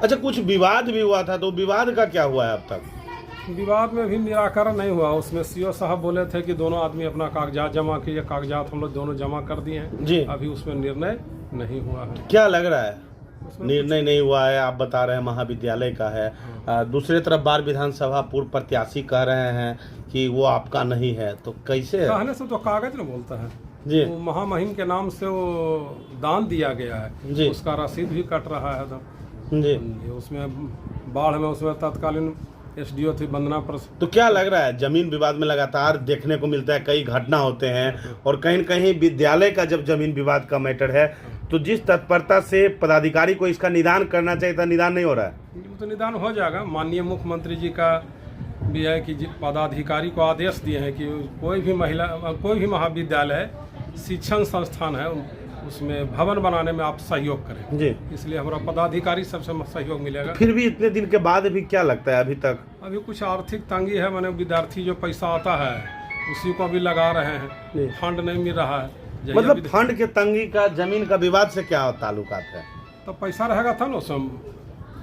अच्छा, कुछ विवाद भी हुआ था, तो विवाद का क्या हुआ है अब तक? विवाद में भी निराकरण नहीं हुआ। उसमें सीओ साहब बोले थे कि दोनों आदमी अपना कागजात जमा किए, कागजात हम लोग दोनों जमा कर दिए हैं जी। अभी उसमें निर्णय नहीं हुआ है। क्या लग रहा है? उसमें निर्णय नहीं हुआ है, आप बता रहे हैं महाविद्यालय का है। दूसरी तरफ बार विधानसभा पूर्व प्रत्याशी कह रहे हैं कि वो आपका नहीं है, तो कैसे? कहने से तो कागज न बोलता है जी। वो महामहिम के नाम से वो दान दिया गया है जी। उसका रसीद भी कट रहा है। तो जी। उसमें बाढ़ में उसमें तत्कालीन एसडीओ थी वंदना प्रसाद। तो क्या लग रहा है, जमीन विवाद में लगातार देखने को मिलता है, कई घटना होते हैं, और कहीं न कहीं विद्यालय का जब जमीन विवाद का मैटर है तो जिस तत्परता से पदाधिकारी को इसका निदान करना चाहिए था, निदान नहीं हो रहा है। तो निदान हो जाएगा। माननीय मुख्यमंत्री जी का भी है कि पदाधिकारी को आदेश दिए हैं कि कोई भी महाविद्यालय शिक्षण संस्थान है उसमें भवन बनाने में आप सहयोग करें जी। इसलिए हमारा पदाधिकारी सबसे सहयोग मिलेगा। फिर भी इतने दिन के बाद भी क्या लगता है अभी तक? अभी कुछ आर्थिक तंगी है, माने विद्यार्थी जो पैसा आता है उसी को भी लगा रहे हैं, फंड नहीं मिल रहा है। मतलब फंड के तंगी का जमीन का विवाद से क्या ताल्लुकात है? तो पैसा रहेगा था ना उसे हम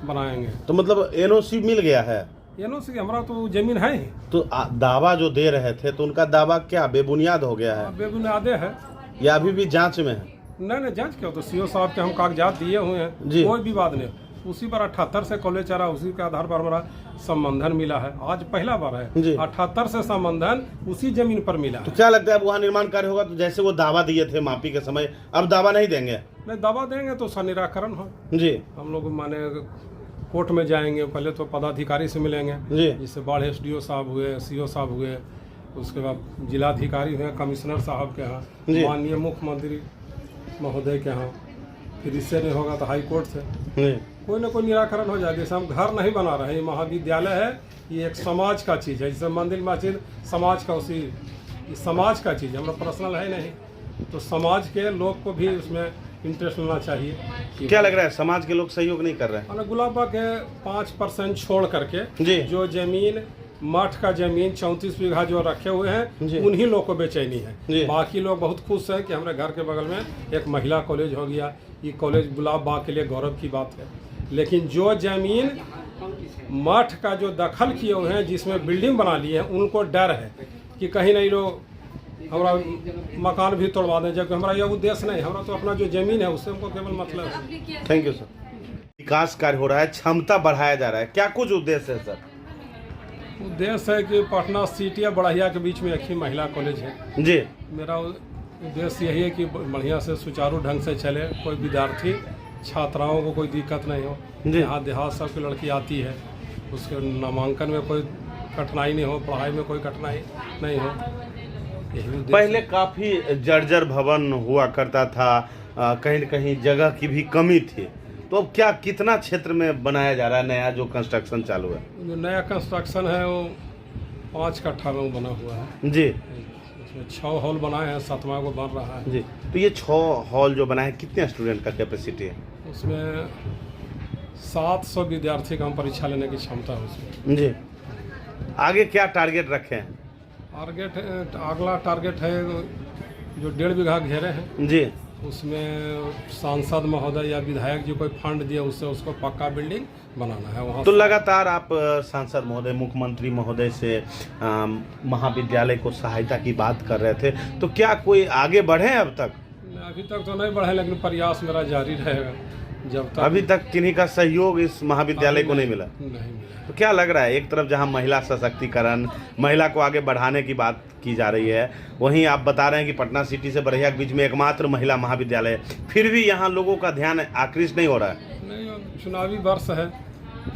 बनाएंगे। तो मतलब एनओसी मिल गया है? एनओसी हमारा तो जमीन है ही। तो दावा जो दे रहे थे तो उनका दावा क्या बेबुनियाद हो गया है? बेबुनियादे है या अभी भी जांच में है? नहीं जांच क्या, तो सीओ साहब के हम कागजात दिए हुए हैं, कोई विवाद नहीं। उसी पर 78 से कॉलेज चला, उसी के आधार पर हमारा संबंधन मिला है। आज पहला बार है 78 से संबंधन उसी जमीन पर मिला। तो क्या लगता है अब वहाँ निर्माण कार्य होगा तो जैसे वो दावा दिए थे मापी के समय, अब दावा नहीं देंगे? नहीं, दावा देंगे तो उसका निराकरण हो जी। हम लोग माने कोर्ट में जाएंगे, पहले तो पदाधिकारी से मिलेंगे जी। जिससे बाढ़ एसडीओ साहब हुए, सीओ साहब हुए, उसके बाद जिलाधिकारी हुए, कमिश्नर साहब के यहाँ, माननीय मुख्यमंत्री महोदय के यहाँ, फिर इससे नहीं होगा तो हाई कोर्ट से कोई ना कोई निराकरण हो जाए। जैसे हम घर नहीं बना रहे हैं, ये महाविद्यालय है, ये एक समाज का चीज़ है। जैसे मंदिर मस्जिद समाज का, उसी समाज का चीज़ है, हमारा पर्सनल है नहीं। तो समाज के लोग को भी उसमें इंटरेस्ट लेना चाहिए। क्या लग रहा है समाज के लोग सहयोग नहीं कर रहे हैं? गुलाबा के 5% छोड़ करके जी। जो जमीन मठ का जमीन 34 बीघा जो रखे हुए हैं उन्हीं लोग को बेचैनी है। बाकी लोग बहुत खुश है कि हमारे घर के बगल में एक महिला कॉलेज हो गया। ये कॉलेज गुलाब बाग के लिए गौरव की बात है। लेकिन जो जमीन मठ का जो दखल किए हुए हैं, जिसमें बिल्डिंग बना ली है, उनको डर है कि कहीं नहीं लोग हमारा मकान भी तोड़वा दें, जबकि हमारा यह उद्देश्य नहीं। हमारा तो अपना जो जमीन है उससे हमको केवल मतलब है। Thank you sir. विकास कार्य हो रहा है, क्षमता बढ़ाया जा रहा है, क्या कुछ उद्देश्य है सर? उद्देश्य है कि पटना सिटी या बढ़िया के बीच में एक ही महिला कॉलेज है जी। मेरा उद्देश्य यही है कि बढ़िया से सुचारू ढंग से चले, कोई विद्यार्थी छात्राओं को कोई दिक्कत नहीं हो। यहाँ देहात सब की लड़की आती है, उसके नामांकन में कोई कठिनाई नहीं हो, पढ़ाई में कोई कठिनाई नहीं हो। पहले काफ़ी जर्जर भवन हुआ करता था, कहीं न कहीं जगह की भी कमी थी, तो अब क्या कितना क्षेत्र में बनाया जा रहा है नया जो कंस्ट्रक्शन चालू है? जो नया कंस्ट्रक्शन है वो 5 कट्ठा में बना हुआ है जी। उसमें 6 हॉल बनाए हैं, 7वां को बन रहा है जी। तो ये 6 हॉल जो बना है, कितने स्टूडेंट का कैपेसिटी है? उसमें 700 विद्यार्थी का हम परीक्षा लेने की क्षमता है उसमें। जी। आगे क्या टारगेट रखे हैं? अगला टारगेट है जो 1.5 बीघा घेरे हैं जी, उसमें सांसद महोदय या विधायक जी कोई फंड दिए, उससे उसको पक्का बिल्डिंग बनाना है वहाँ। तो लगातार आप सांसद महोदय, मुख्यमंत्री महोदय से महाविद्यालय को सहायता की बात कर रहे थे, तो क्या कोई आगे बढ़े अब तक? अभी तक तो नहीं बढ़े, लेकिन प्रयास मेरा जारी रहेगा जब तक। अभी तक किन्हीं का सहयोग इस महाविद्यालय को नहीं मिला? नहीं मिला। तो क्या लग रहा है, एक तरफ जहां महिला सशक्तिकरण, महिला को आगे बढ़ाने की बात की जा रही है, वहीं आप बता रहे हैं कि पटना सिटी से बरहिया के बीच में एकमात्र महिला महाविद्यालय, फिर भी यहां लोगों का ध्यान आकृष्ट नहीं हो रहा है? नहीं, चुनावी वर्ष है,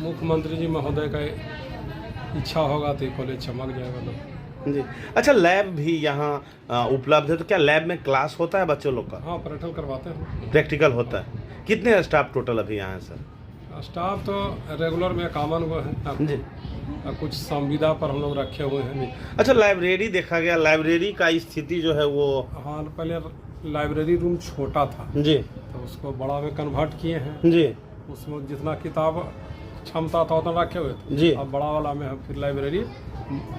मुख्यमंत्री जी महोदय का इच्छा होगा तो कॉलेज चमक जाएगा जी। अच्छा, लैब भी यहाँ उपलब्ध है, तो क्या लैब में क्लास होता है बच्चों लोग का? हाँ, प्रैक्टिकल करवाते हैं। प्रैक्टिकल होता है। कितने स्टाफ टोटल अभी यहाँ है सर? स्टाफ तो रेगुलर में 51 गो है जी, और कुछ संविदा पर हम लोग रखे हुए हैं। अच्छा, लाइब्रेरी देखा गया, लाइब्रेरी का स्थिति जो है वो? हाँ, पहले लाइब्रेरी रूम छोटा था जी, तो उसको बड़ा में कन्वर्ट किए हैं जी। उसमें जितना किताब क्षमता था उतना रखे हुए थे जी। अब बड़ा वाला में फिर लाइब्रेरी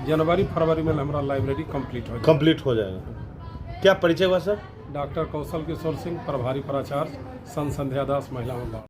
जनवरी फरवरी में हमारा लाइब्रेरी कंप्लीट हो जाएगा। क्या परिचय हुआ सर? डॉक्टर कौशल किशोर सिंह, प्रभारी प्राचार्य, संत संध्या दास महिला में।